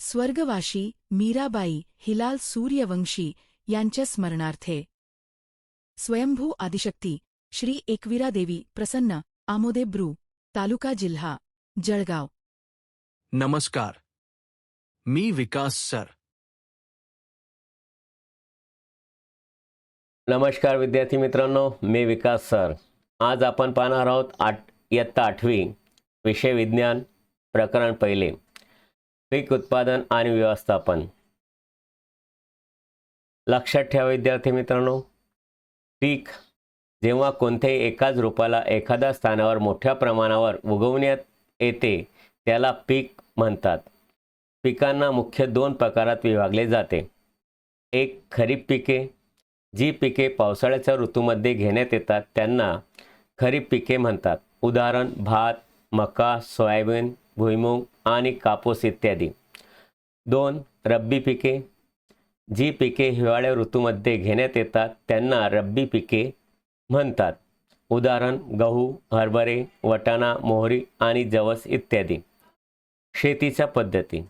स्वर्गवाशी मीराबाई हिलाल सूर्यवंशी यांच्या स्मरणार्थे स्वयंभू आदिशक्ती श्री एकविरा देवी प्रसन्न आमोदे ब्रू तालुका जिल्हा जळगाव। नमस्कार, मी विकास सर। नमस्कार विद्यार्थी मित्रांनो, मी विकास सर। आज आपण पाहणार आहोत इयत्ता 8वी विषय विज्ञान प्रकरण पहिले पीक उत्पादन आणि व्यवस्थापन। लक्षात ठेवा विद्यार्थी मित्रांनो, पीक जेव्हा कोणत्याही एकाच रोपाला एखाद्या स्थानावर मोठ्या प्रमाणावर उगवण्यात येते त्याला पीक म्हणतात। पिकांना मुख्य 2 प्रकारात विभागले जाते। एक खरीप पिके, जी पिके पावसाळ्याच्या ऋतूमध्ये घेण्यात येतात त्यांना खरीप पिके म्हणतात। उदाहरण भात, मका, सोयाबीन, भुईमूग आणि कापूस इत्यादी। 2 रब्बी पिके, जी पिके हिवाळ्या ऋतूमध्ये घेण्यात येतात त्यांना रब्बी पिके म्हणतात। उदाहरण गहू, हरभरे, वाटाणा, मोहरी आणि जवस इत्यादी। शेतीच्या पद्धती: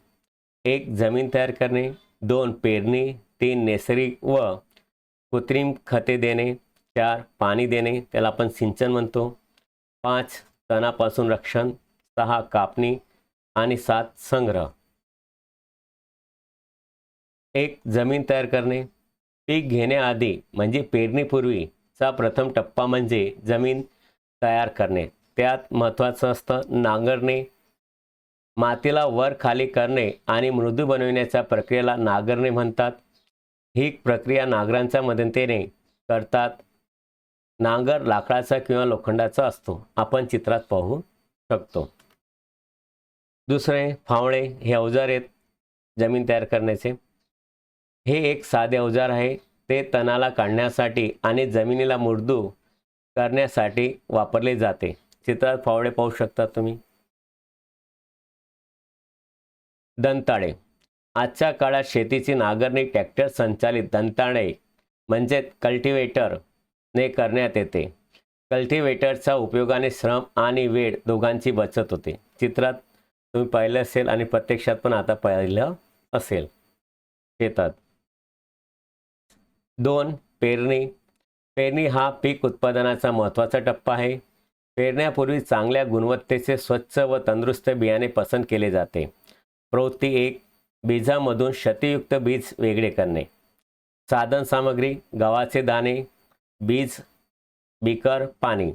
1 जमीन तयार करणे, 2 पेरणी, 3 नैसर्गिक व कृत्रिम खते देणे, 4 पाणी देणे त्याला आपण सिंचन म्हणतो, 5 तणापासून रक्षण, 6 कापणी आणि 7 संग्रह। 1 जमीन तयार करणे। पीक घेण्याआधी म्हणजे पेरणीपूर्वीचा प्रथम टप्पा म्हणजे जमीन तयार करणे। त्यात महत्त्वाचं असतं नांगरणे, मातीला वर खाली करणे आणि मृदू बनविण्याच्या प्रक्रियेला नांगरणे म्हणतात। ही प्रक्रिया नांगरांच्या मदतीने करतात। नांगर लाकडाचा किंवा लोखंडाचा असतो, आपण चित्रात पाहू शकतो। दुसरे फावडे हे अवजार आहेत जमीन तयार करण्याचे। हे एक साधे अवजार आहे, ते तणाला काढण्यासाठी आणि जमिनीला मृदू करण्यासाठी वापरले जाते। चित्रात फावडे पाहू शकता तुम्ही। दंताळे: आजच्या काळात शेतीची नांगरणी ट्रॅक्टर संचालित दंताळे म्हणजे कल्टिवेटरने करण्यात येते। कल्टिवेटरच्या उपयोगाने श्रम आणि वेळ दोघांची बचत होते। चित्रात तुम्ही पाहिलं असेल आणि प्रत्यक्षात पण आता पाहिलं असेल शेतात। 2 पेरणी। पेरणी हा पीक उत्पादनाचा महत्त्वाचा टप्पा आहे। पेरण्यापूर्वी चांगल्या गुणवत्तेचे स्वच्छ व तंदुरुस्त बियाणे पसंत केले जाते। प्रवृत्ती 1 बीजामधून क्षतियुक्त बीज वेगळे करणे। साधन सामग्री: गव्हाचे दाणे, बीज, बीकर, पाणी।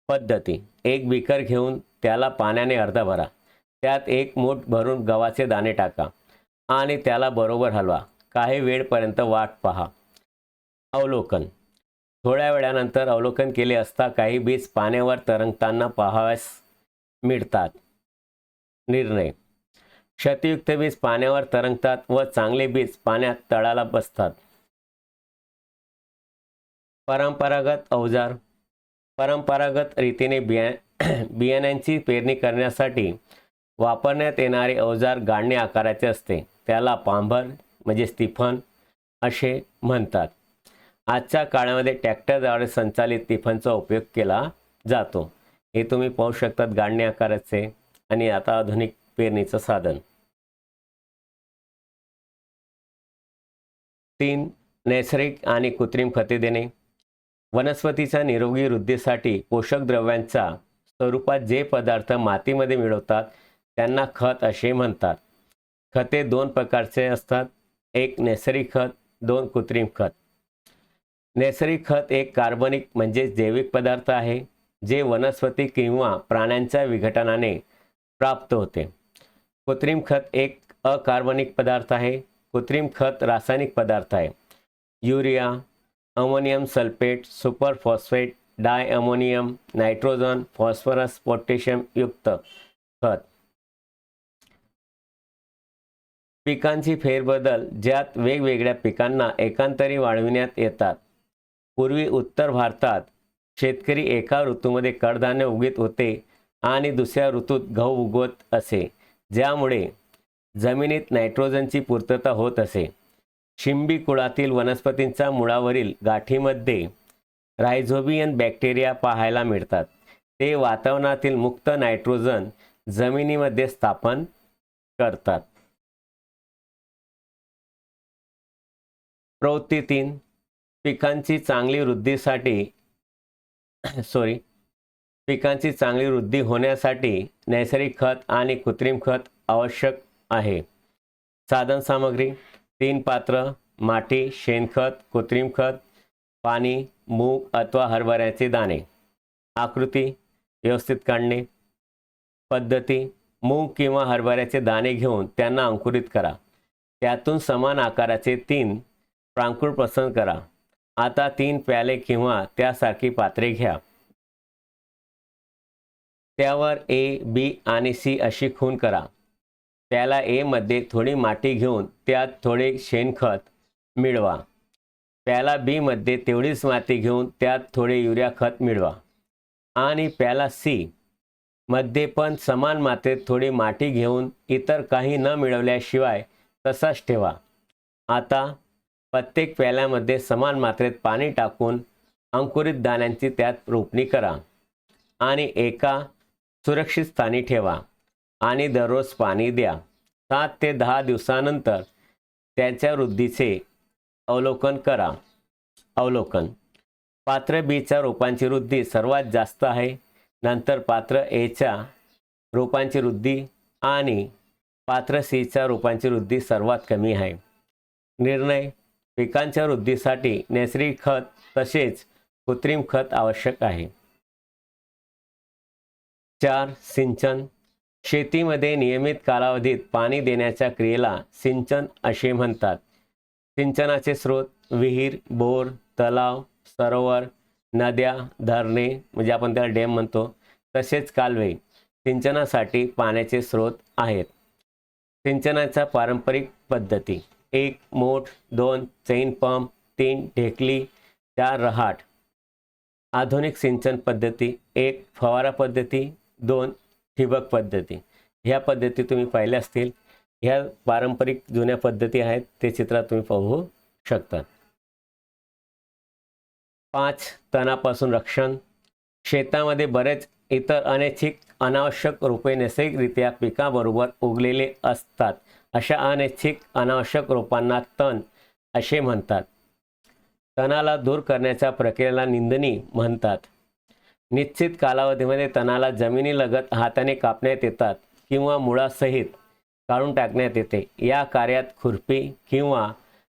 पद्धती: 1 बीकर घेऊन त्याला पाण्याने अर्धा भरा, त्यात 1 मूठ भरून गव्हाचे दाणे टाका आणि त्याला बरोबर हलवा। काही वेळपर्यंत वाट पहा। अवलोकन: थोड्या वेळानंतर अवलोकन केले असता काही बीज पाण्यावर तरंगताना पाहावयास मिळतात। निर्णय: क्षतियुक्त बीज पाण्यावर तरंगतात व चांगले बीज पाण्यात तळाला बसतात। परंपरागत अवजार: परंपरागत रीतीने बियाण्यांची पेरणी करण्यासाठी वापरण्यात येणारे अवजार गाडणे आकाराचे असते, त्याला पांभर म्हणजे स्टिफन असे म्हणतात। आजच्या काळामध्ये ट्रॅक्टरद्वारे संचालित स्टिफनचा उपयोग केला जातो। हे तुम्ही पाहू शकतात गाडणे आकाराचे आणि आता आधुनिक पेरणीचं साधन। 3 नैसर्गिक आणि कृत्रिम खते देणे। वनस्पतीच्या निरोगी वृद्धीसाठी पोषक द्रव्यांच्या स्वरूपात जे पदार्थ मातीमध्ये मिळवतात त्यांना खत असे म्हणतात। खते 2 प्रकारचे असतात, 1 नैसर्गिक खत, 2 कृत्रिम खत। नैसर्गिक खत एक कार्बनिक म्हणजे जैविक पदार्थ आहे, जे वनस्पती किंवा प्राण्यांच्या विघटनाने प्राप्त होते। कृत्रिम खत एक अकार्बनिक पदार्थ आहे। कृत्रिम खत रासायनिक पदार्थ आहे। Urea, ammonium sulphate, super phosphate, di ammonium, nitrogen, phosphorus, potassium युक्त खत। पिकांची फेरबदल ज्यात वेगवेगळ्या पिकांना एकांतरी वाढविण्यात येतात। पूर्वी उत्तर भारतात शेतकरी एका ऋतूमध्ये कडधान्य उगीत होते आणि दुसऱ्या ऋतूत गहू उगवत असे, ज्यामुळे जमिनीत नायट्रोजनची पूर्तता होत असे। शिंबी कुळातील वनस्पतींच्या मुळावरील गाठीमध्ये रायझोबियन बॅक्टेरिया पाहायला मिळतात। ते वातावरणातील मुक्त नायट्रोजन जमिनीमध्ये स्थापन करतात। प्रवृत्ती 3, पिकांची चांगली वृद्धी होण्यासाठी नैसर्गिक खत आणि कृत्रिम खत आवश्यक आहे. साधन सामग्री 3 पात्र, माती, शेणखत, कृत्रिम खत, पाणी, मूग अथवा हरभऱ्याचे दाणे. आकृती व्यवस्थित काढणे. पद्धती: मूग किंवा हरभऱ्याचे दाणे घेऊन त्यांना अंकुरित करा. त्यातून समान आकाराचे 3 प्रांकुळ पसंत करा. आता 3 प्याले किंवा त्यासारखी पात्रे घ्या. त्यावर ए, बी आणि सी अशी खूण करा. प्याला ए मध्ये थोडी माती घेऊन त्यात थोडे शेणखत मिळवा. प्याला बी मध्ये तेवढीच माती घेऊन त्यात थोडे युरिया खत मिळवा. आणि प्याला सी मध्ये पण समान मात्रेत थोडी माती घेऊन इतर काही न मिळवल्याशिवाय तसाच ठेवा. आता प्रत्येक प्याल्यामध्ये समान मात्रेत पाणी टाकून अंकुरित दाण्यांची त्यात रोपणी करा आणि एका सुरक्षित स्थानी ठेवा आणि दररोज पाणी द्या. 7 ते 10 दिवसानंतर त्यांच्या वृद्धीचे अवलोकन करा. अवलोकन: पात्र बीच्या रोपांची वृद्धी सर्वात जास्त आहे. नंतर पात्र एच्या रोपांची वृद्धी आणि पात्र सीच्या रोपांची वृद्धी सर्वात कमी आहे. निर्णय: पिकांच्या वृद्धीसाठी नैसर्गिक खत तसेच कृत्रिम खत आवश्यक आहे. 4. सिंचन: शेतीमध्ये नियमित कालावधीत पाणी देण्याच्या क्रियेला सिंचन असे म्हणतात. सिंचनाचे स्रोत: विहीर, बोर, तलाव, सरोवर, नद्या, धरणे म्हणजे आपण त्याला डॅम म्हणतो, तसेच कालवे सिंचनासाठी पाण्याचे स्रोत आहेत. सिंचनाच्या पारंपरिक पद्धती: 1. मोठ, 2. चैन पंप, 3. ढेकली, 4. रहाट. आधुनिक सिंचन पद्धती: 1. फवारा पद्धती, 2. ठिबक पद्धती. ह्या पद्धती तुम्ही पाहिल्या असतील. ह्या पारंपरिक जुन्या पद्धती आहेत, ते चित्रात तुम्ही पाहू शकता. 5. तणापासून रक्षण: शेतामध्ये बरेच इतर अनैच्छिक अनावश्यक रोपे नैसर्गिकरित्या पिकाबरोबर उगलेले असतात. अशा अनैच्छिक अनावश्यक रोपांना तण असे म्हणतात. तणाला दूर करण्याच्या प्रक्रियेला निंदणी म्हणतात. निश्चित कालावधीमध्ये तणाला जमिनीलगत हाताने कापण्यात येतात किंवा मुळासहित काढून टाकण्यात येते. या कार्यात खुरपी किंवा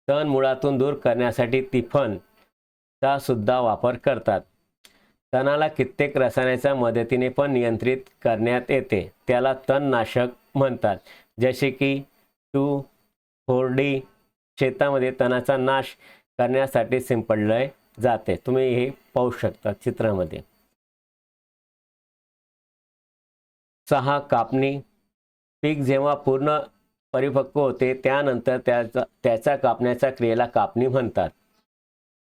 तण मुळातून दूर करण्यासाठी तिफनचा सुद्धा वापर करतात. तणाला कित्येक रसायनाच्या मदतीने पण नियंत्रित करण्यात येते. त्याला तणनाशक म्हणतात, जसे की 2,4-D शेतामध्ये तणाचा नाश करण्यासाठी शिंपडले जाते. तुम्ही हे पाहू शकता चित्रामध्ये. 6. कापणी: पीक जेव्हा पूर्ण परिपक्व होते त्यानंतर त्याच्या कापण्याच्या क्रियेला कापणी म्हणतात.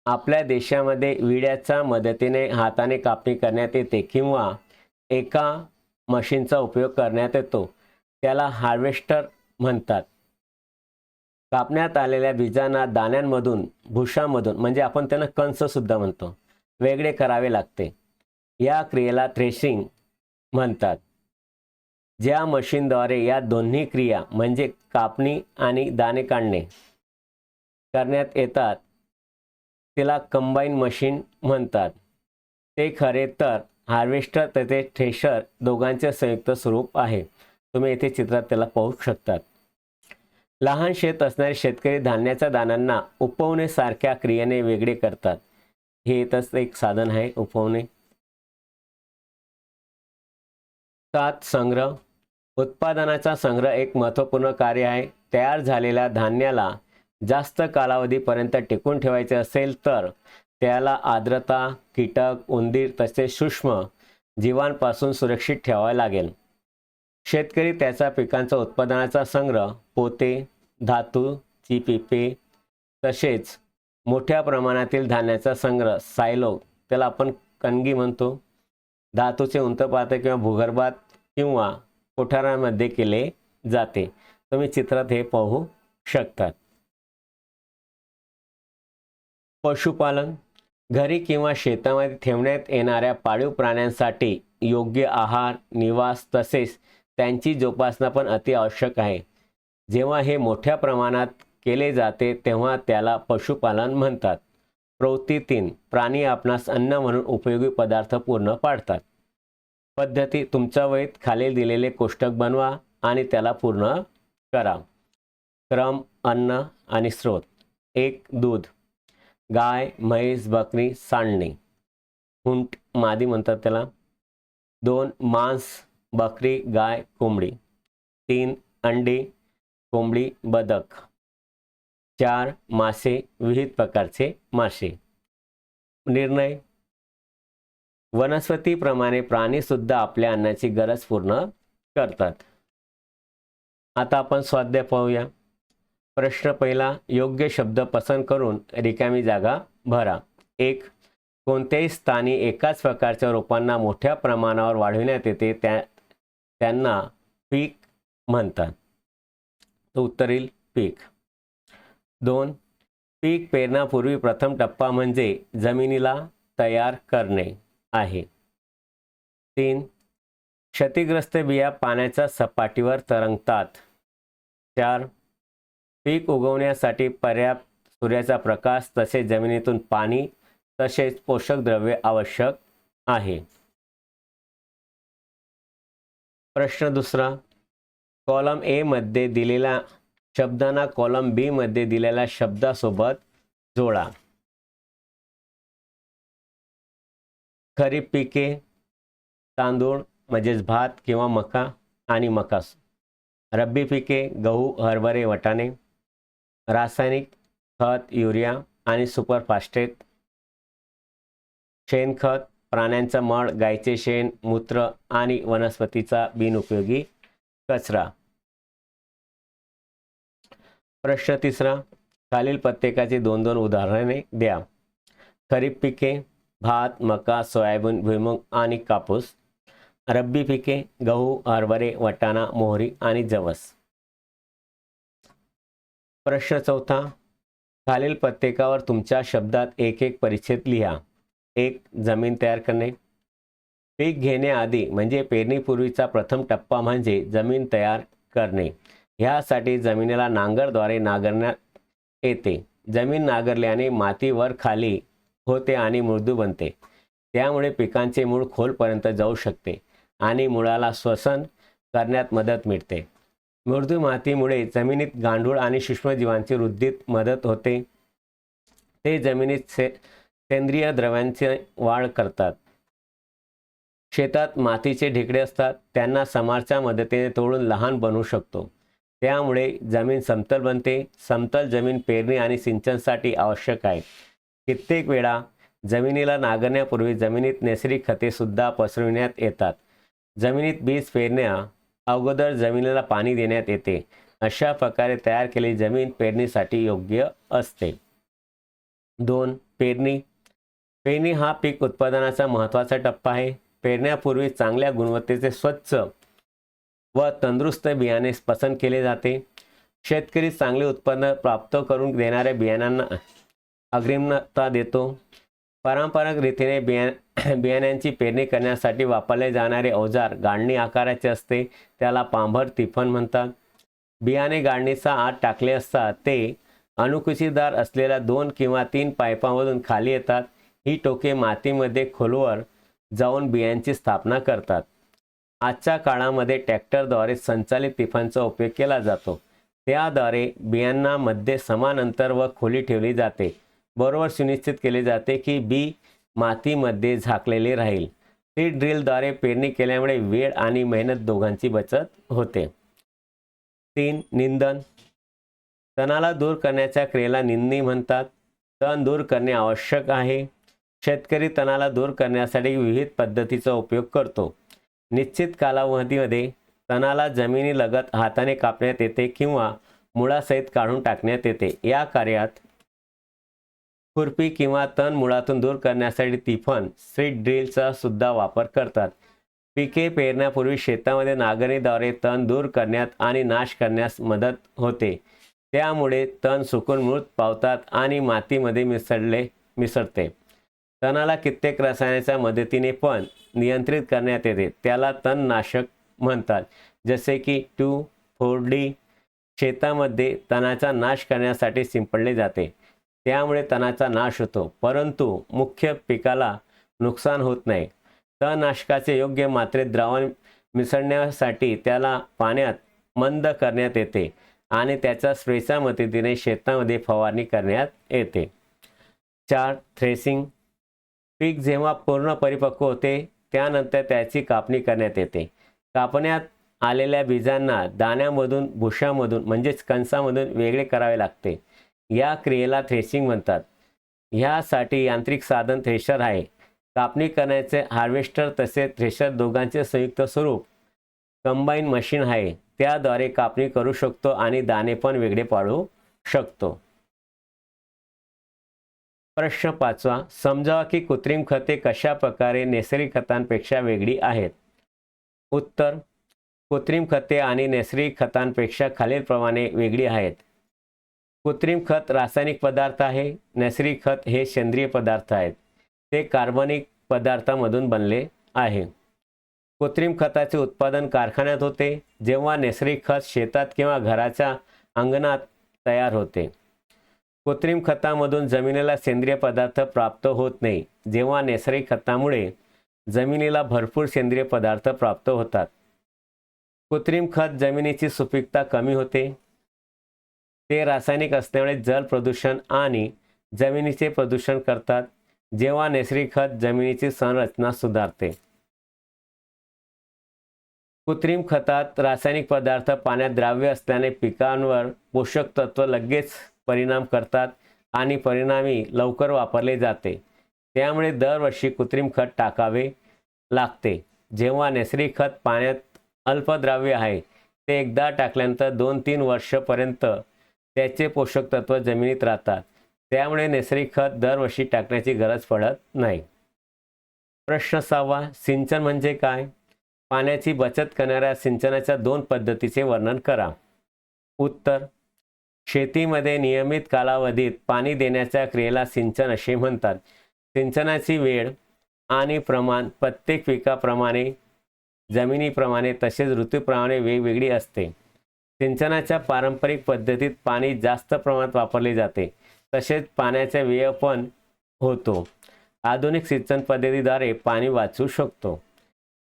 आपल्या देशामध्ये विड्याच्या मदतीने हाताने कापणी करण्यात येते किंवा एका मशीनचा उपयोग करण्यात येतो. त्याला हार्वेस्टर म्हणतात. कापण्यात आलेल्या बीजांना दाण्यांमधून, भुशामधून म्हणजे आपण त्यांना कंस सुद्धा म्हणतो, वेगळे करावे लागते. या क्रियेला थ्रेशिंग म्हणतात. ज्या मशीनद्वारे या दोन्ही क्रिया म्हणजे कापणी आणि दाणे काढणे करण्यात येतात तिला कंबाईन मशीन म्हणतात. ते खरे तर हार्वेस्टर तसेच थ्रेशर दोघांचे संयुक्त स्वरूप आहे. तुम्ही येथे चित्रात त्याला पाहू शकतात. लहान शेत असणारे शेतकरी धान्याच्या दाण्यांना उपवण्यासारख्या क्रियेने वेगळे करतात. हे तसं एक साधन आहे उपवणे. 7. संग्रह: उत्पादनाचा संग्रह एक महत्त्वपूर्ण कार्य आहे. तयार झालेल्या धान्याला जास्त कालावधीपर्यंत टिकून ठेवायचे असेल तर त्याला आर्द्रता, कीटक, उंदीर तसेच सूक्ष्म जीवांपासून सुरक्षित ठेवावे लागेल. शेतकरी त्याच्या पिकांचा उत्पादनाचा संग्रह पोते, धातूची पिपे तसेच मोठ्या प्रमाणातील धान्याचा संग्रह सायलो, त्याला आपण कणगी म्हणतो, धातूचे उंचपाते किंवा भूगर्भात किंवा कोठारांमध्ये केले जाते. तुम्ही चित्रात हे पाहू शकतात. पशुपालन: घरी किंवा शेतामध्ये ठेवण्यात येणाऱ्या पाळीव प्राण्यांसाठी योग्य आहार, निवास तसेच त्यांची जोपासना पण अति आवश्यक आहे. जेव्हा हे मोठ्या प्रमाणात केले जाते तेव्हा त्याला पशुपालन म्हणतात. प्रवृत्ती 3. प्राणी आपणास अन्न म्हणून उपयोगी पदार्थ पूर्ण पाडतात. पद्धती: तुमच्या वहीत खालील दिलेले कोष्टक बनवा आणि त्याला पूर्ण करा. क्रम: अन्न आणि स्रोत. 1. दूध, गाय, म्हैस, बकरी, सांडणे, हुंट, मादी म्हणतात त्याला. 2. मांस, बकरी, गाय, कोंबडी. 3. अंडी, कोंबडी, बदक. 4. मासे, विविध प्रकारचे मासे. निर्णय: वनस्पतीप्रमाणे प्राणीसुद्धा आपल्या अन्नाची गरज पूर्ण करतात. आता आपण स्वाध्याय पाहूया. प्रश्न पहिला. योग्य शब्द पसंत करून रिकामी जागा भरा. 1. कोणत्याही स्थानी एकाच प्रकारच्या रोपांना मोठ्या प्रमाणावर वाढविण्यात येते त्यांना पीक म्हणतात. तो उत्तर येईल पीक. 2. पीक पेरण्यापूर्वी प्रथम टप्पा म्हणजे जमिनीला तयार करणे आहे. 3. क्षतिग्रस्त बिया पाण्याच्या सपाटीवर तरंगतात. 4. पीक उगवण्यासाठी पर्याप्त सूर्याचा प्रकाश तसेच जमिनीतून पाणी तसेच पोषक द्रव्ये आवश्यक आहे. प्रश्न दुसरा. कॉलम ए मध्ये दिलेल्या शब्दांना कॉलम बी मध्ये दिलेल्या शब्दासोबत जोडा. खरीप पिके: तांदूळ म्हणजेच भात किंवा मका आणि मकास. रब्बी पिके: गहू, हरभरे, वाटाणे. रासायनिक खत: युरिया आणि सुपर फॉस्फेट. शेणखत: प्राण्यांचा मळ, गायीचे शेण, मूत्र आणि वनस्पतीचा बिनउपयोगी कचरा. प्रश्न तिसरा. खालील प्रत्येकाची 2-2 उदाहरणे द्या. खरीप पिके: भात, मका, सोयाबीन, भुईमूग आणि कापूस. रब्बी पिके: गहू, हरभरे, वाटाणा, मोहरी आणि जवस. प्रश्न चौथा. खालील प्रत्येकावर तुमच्या शब्दात एक परिच्छेद लिहा. 1. जमीन तयार करणे. पीक घेण्याआधी म्हणजे पेरणीपूर्वीचा प्रथम टप्पा म्हणजे जमीन तयार करणे. ह्यासाठी जमिनीला नांगरद्वारे नांगरण्यात येते. जमीन नांगरल्याने माती वर खाली होते आणि मृदू बनते. त्यामुळे पिकांचे मूळ खोलपर्यंत जाऊ शकते आणि मुळाला श्वसन करण्यात मदत मिळते. मृदू मातीमुळे जमिनीत गांडूळ आणि सूक्ष्मजीवांची वृद्धीत मदत होते. ते जमिनीत सेंद्रिय द्रव्यांची वाढ करतात. शेतात मातीचे ढिकळे असतात, त्यांना समारच्या मदतीने तोडून लहान बनवू शकतो. त्यामुळे जमीन समतल बनते. समतल जमीन पेरणी आणि सिंचनासाठी आवश्यक आहे. कित्येक वेळा जमिनीला नांगरण्यापूर्वी जमिनीत नैसर्गिक खते सुद्धा पसरविण्यात येतात. जमिनीत बीज पेरण्या अगोदर जमिनीला पाणी देण्यात येते. अशा प्रकारे तयार केलेली जमीन पेरणीसाठी योग्य असते. 2. पेरणी. पेरणी हा पीक उत्पादनाचा महत्त्वाचा टप्पा आहे. पेरण्यापूर्वी चांगल्या गुणवत्तेचे स्वच्छ व तंदुरुस्त बियाणे पसंत केले जाते. शेतकरी चांगले उत्पन्न प्राप्त करून देणाऱ्या बियाणांना अग्रिमता देतो. पारंपरिक रीतीने बियाण्यांची पेरणी करण्यासाठी वापरले जाणारे अवजार गाडणी आकाराचे असते. त्याला पांभर तिफन म्हणतात. बियाणे गाडणीचा आत टाकले असता ते अनुकुचीदार असलेल्या 2 किंवा 3 पाईपांमधून खाली येतात. ही टोके मातीमध्ये खोलवर जाऊन बियांची स्थापना करतात. आजच्या काळामध्ये ट्रॅक्टरद्वारे संचालित तिफांचा उपयोग केला जातो. त्याद्वारे बियांना मध्ये समान अंतर व खोली ठेवली जाते. बरोबर सुनिश्चित केले जाते की बी मातीमध्ये झाकलेले राहील. सीड ड्रिलद्वारे पेरणी केल्यामुळे वेळ आणि मेहनत दोघांची बचत होते. 3. निंदण. तणाला दूर करण्याच्या क्रियेला निंदणी म्हणतात. तण दूर करणे आवश्यक आहे. शेतकरी तणाला दूर करण्यासाठी विविध पद्धतीचा उपयोग करतो. निश्चित कालावधीमध्ये तणाला जमिनीलगत हाताने कापण्यात येते किंवा मुळासहित काढून टाकण्यात येते. या कार्यात खुरपी किंवा तण मुळातून दूर करण्यासाठी तिफन सीड ड्रिलचा सुद्धा वापर करतात. पिके पेरण्यापूर्वी शेतामध्ये नांगरणीद्वारे तण दूर करण्यात आणि नाश करण्यास मदत होते. त्यामुळे तण सुकून मृत पावतात आणि मातीमध्ये मिसळते. तणाला कित्येक रसायनाच्या मदतीने पण नियंत्रित करण्यात येते. त्याला तणनाशक म्हणतात, जसे की 2,4-D, शेतामध्ये तणाचा नाश करण्यासाठी शिंपडले जाते. त्यामुळे तणाचा नाश होतो, परंतु मुख्य पिकाला नुकसान होत नाही. तणनाशकाचे योग्य मात्रेत द्रावण मिसळण्यासाठी त्याला पाण्यात मंद करण्यात येते आणि त्याच्या स्प्रेच्या मदतीने शेतामध्ये फवारणी करण्यात येते. 4. थ्रेसिंग. पीक जेव्हा पूर्ण परिपक्व होते त्यानंतर त्याची कापणी करण्यात येते. कापण्यात आलेल्या बीजांना दाण्यामधून भुशामधून म्हणजेच कणसामधून वेगळे करावे लागते. या क्रियेला थ्रेसिंग म्हणतात. ह्यासाठी यांत्रिक साधन थ्रेशर आहे. कापणी करण्याचे हार्वेस्टर तसेच थ्रेशर दोघांचे संयुक्त स्वरूप कंबाईन मशीन आहे. त्याद्वारे कापणी करू शकतो आणि दाणे पण वेगळे पाडू शकतो. प्रश्न 5. समजावा की कृत्रिम खते कशा प्रकारे नैसर्गिक खतांपेक्षा वेगळी आहेत. उत्तर. कृत्रिम खते आणि नैसर्गिक खतांपेक्षा खालीलप्रमाणे वेगळी आहेत. कृत्रिम खत रासायनिक पदार्थ आहे. नैसर्गिक खत हे सेंद्रिय पदार्थ आहेत. ते कार्बनिक पदार्थांमधून बनले आहे. कृत्रिम खताचे उत्पादन कारखान्यात होते, जेव्हा नैसर्गिक खत शेतात किंवा घराच्या अंगणात तयार होते. कृत्रिम खतामधून जमिनीला सेंद्रिय पदार्थ प्राप्त होत नाही, जेव्हा नैसर्गिक खतामुळे जमिनीला भरपूर सेंद्रिय पदार्थ प्राप्त होतात. कृत्रिम खत जमिनीची सुपीकता कमी होते. ते रासायनिक असल्यामुळे जल प्रदूषण आणि जमिनीचे प्रदूषण करतात, जेव्हा नैसर्गिक खत जमिनीची संरचना सुधारते. कृत्रिम खतात रासायनिक पदार्थ पाण्यात द्राव्य असल्याने पिकांवर पोषक तत्व लगेच परिणाम करतात आणि परिणामी लवकर वापरले जाते. त्यामुळे दरवर्षी कृत्रिम खत टाकावे लागते. जेव्हा नैसर्गिक खत पाण्यात अल्पद्राव्य आहे, ते एकदा टाकल्यानंतर 2-3 वर्षापर्यंत त्याचे पोषक तत्व जमिनीत राहतात. त्यामुळे नैसर्गिक खत दरवर्षी टाकण्याची गरज पडत नाही. प्रश्न 6. सिंचन म्हणजे काय? पाण्याची बचत करणाऱ्या सिंचनाच्या 2 पद्धतीचे वर्णन करा. उत्तर. शेतीमध्ये नियमित कालावधीत पाणी देण्याच्या क्रियेला सिंचन असे म्हणतात. सिंचनाची वेळ आणि प्रमाण प्रत्येक पिकाप्रमाणे, जमिनीप्रमाणे तसेच ऋतूप्रमाणे वेगवेगळी असते. सिंचनाच्या पारंपरिक पद्धतीत पाणी जास्त प्रमाणात वापरले जाते, तसेच पाण्याचा व्यय पण होतो. आधुनिक सिंचन पद्धतीद्वारे पाणी वाचू शकतो.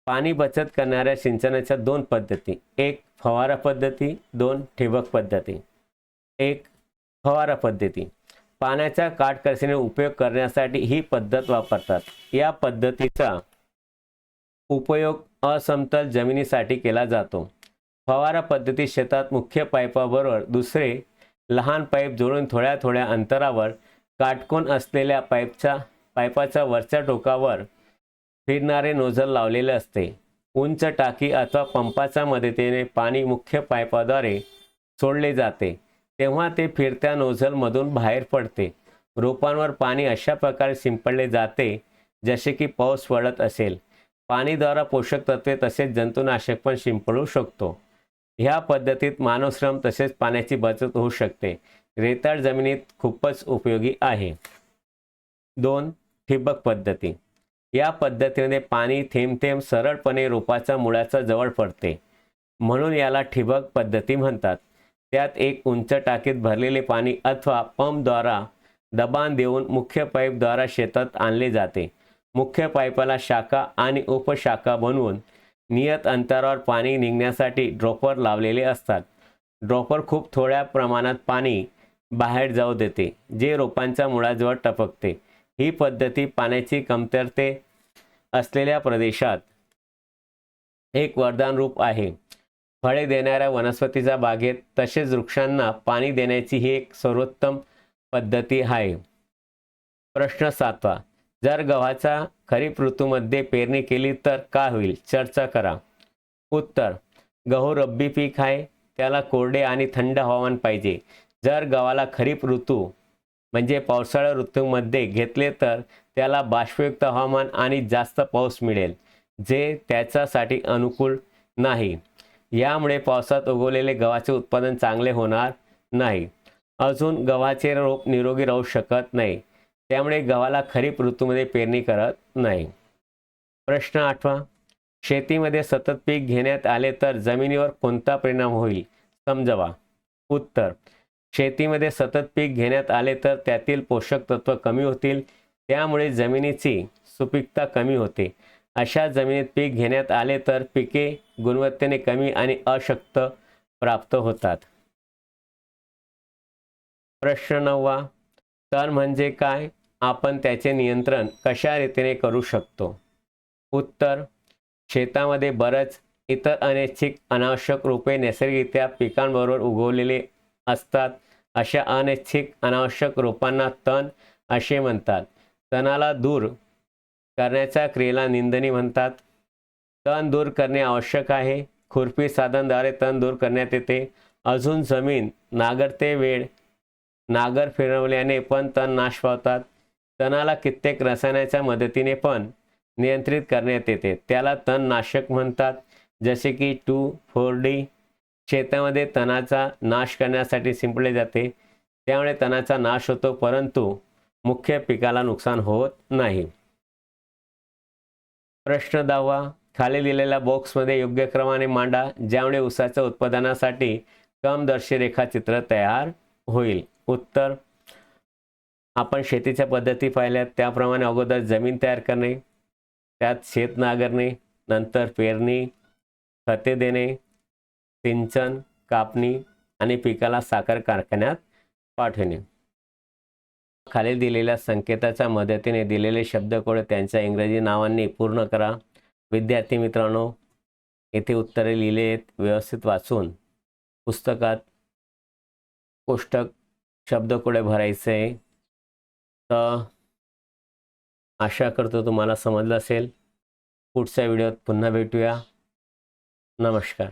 पाणी बचत करणाऱ्या सिंचनाच्या 2 पद्धती. 1. फवारा पद्धती. 2. ठिबक पद्धती. 1. फवारा पद्धती. पाण्याचा काटकसरीने उपयोग करण्यासाठी ही पद्धत वापरतात. या पद्धतीचा उपयोग असमतल जमिनीसाठी केला जातो. फवारा पद्धती शेतात मुख्य पाईपाबरोबर दुसरे लहान पाईप जोडून थोड्या थोड्या अंतरावर काटकोन असलेल्या पाईपाच्या वरच्या टोकावर फिरणारे नोझल लावलेले असते. उंच टाकी अथवा पंपाच्या मदतीने पाणी मुख्य पाईपाद्वारे सोडले जाते, तेव्हा ते फिरत्या नोझलमधून बाहेर पडते. रोपांवर पाणी अशा प्रकारे शिंपडले जाते जसे की पाऊस पडत असेल. पाणीद्वारा पोषक तत्वे तसेच जंतुनाशक पण शिंपडू शकतो. ह्या पद्धतीत मानवश्रम तसेच पाण्याची बचत होऊ शकते. रेताळ जमिनीत खूपच उपयोगी आहे. 2. ठिबक पद्धती. या पद्धतीने पाणी थेंब थेंब सरळपणे रोपाच्या मुळाच्या जवळ पडते, म्हणून याला ठिबक पद्धती म्हणतात. त्यात एक उंच टाकीत भरलेले पाणी अथवा पंपद्वारा दबाण देऊन मुख्य पाईपद्वारा शेतात आणले जाते. मुख्य पाईपाला शाखा आणि उपशाखा बनवून नियत अंतरावर पाणी निघण्यासाठी ड्रॉपर लावलेले असतात. ड्रॉपर खूप थोड्या प्रमाणात पाणी बाहेर जाऊ देते, जे रोपांच्या मुळाजवळ टपकते. ही पद्धती पाण्याची कमतरते असलेल्या प्रदेशात एक वरदान रूप आहे. फळे देणाऱ्या वनस्पतीच्या बागेत तसेच वृक्षांना पाणी देण्याची ही एक सर्वोत्तम पद्धती आहे. प्रश्न 7. जर गव्हाच्या खरीप ऋतूमध्ये पेरणी केली तर काय होईल? चर्चा करा. उत्तर. गहू रब्बी पीक आहे. त्याला कोरडे आणि थंड हवामान पाहिजे. जर गव्हाला खरीप ऋतू म्हणजे पावसाळा ऋतूमध्ये घेतले तर त्याला बाष्पयुक्त हवामान आणि जास्त पाऊस मिळेल, जे त्याच्यासाठी अनुकूल नाही. यामुळे पावसात उगवलेले गव्हाचे उत्पादन चांगले होणार नाही. अजून गव्हाचे रोप निरोगी राहू शकत नाही. त्यामुळे गव्हाला खरीप ऋतूमध्ये पेरणी करत नाही. प्रश्न 8. शेतीमध्ये सतत पीक घेण्यात आले तर जमिनीवर कोणता परिणाम होईल? समजावा. उत्तर: शेतीमध्ये सतत पीक घेण्यात आले तर त्यातील पोषक तत्व कमी होतील, त्यामुळे जमिनीची सुपीकता कमी होते. अशा जमिनीत पीक घेण्यात आले तर पिके गुणवत्तेने कमी आणि अशक्त प्राप्त होतात. प्रश्न 9वा. तण म्हणजे काय? आपण त्याचे नियंत्रण कशा रीतीने करू शकतो? उत्तर: शेतामध्ये बरंच इतर अनैच्छिक अनावश्यक रूपे नैसर्गिकरित्या पिकांबरोबर उगवलेले असतात. अशा अनैच्छिक अनावश्यक रूपांना तण असे म्हणतात. तणाला दूर करण्याच्या क्रियेला निंदणी म्हणतात. तण दूर करणे आवश्यक आहे. खुरपी साधनाद्वारे तण दूर करण्यात येते. अजून जमीन नांगरते वेळ नांगर फिरवल्याने पण तण नाश पावतात. तणाला कित्येक रसायनाच्या मदतीने पण नियंत्रित करण्यात येते. त्याला तणनाशक म्हणतात, जसे की 2,4-D. शेतामध्ये तणाचा नाश करण्यासाठी शिंपडले जाते. त्यामुळे तणाचा नाश होतो, परंतु मुख्य पिकाला नुकसान होत नाही. प्रश्न 10वा. खाली दिलेल्या बॉक्समध्ये योग्य क्रमाने मांडा, ज्यामुळे ऊसाच्या उत्पादनासाठी क्रमदर्शी रेखाचित्र तयार होईल. उत्तर: आपण शेतीच्या पद्धती पाहिल्यात त्याप्रमाणे अगोदर जमीन तयार करणे, त्यात शेत नांगरणे, नंतर पेरणी, खते देणे, सिंचन, कापणी आणि पिकाला साखर कारखान्यात पाठवणे. खाली दिलेल्या संकेताच्या मदतीने दिलेले शब्दकोड त्यांच्या इंग्रजी नावांनी पूर्ण करा. विद्यार्थी मित्रांनो, येथे उत्तरे लिहिली आहेत. व्यवस्थित वाचून पुस्तकात कोष्टक शब्दकोडे भरायचे आहे. तर आशा करतो तुम्हाला समजलं असेल. पुढच्या व्हिडिओत पुन्हा भेटूया. नमस्कार.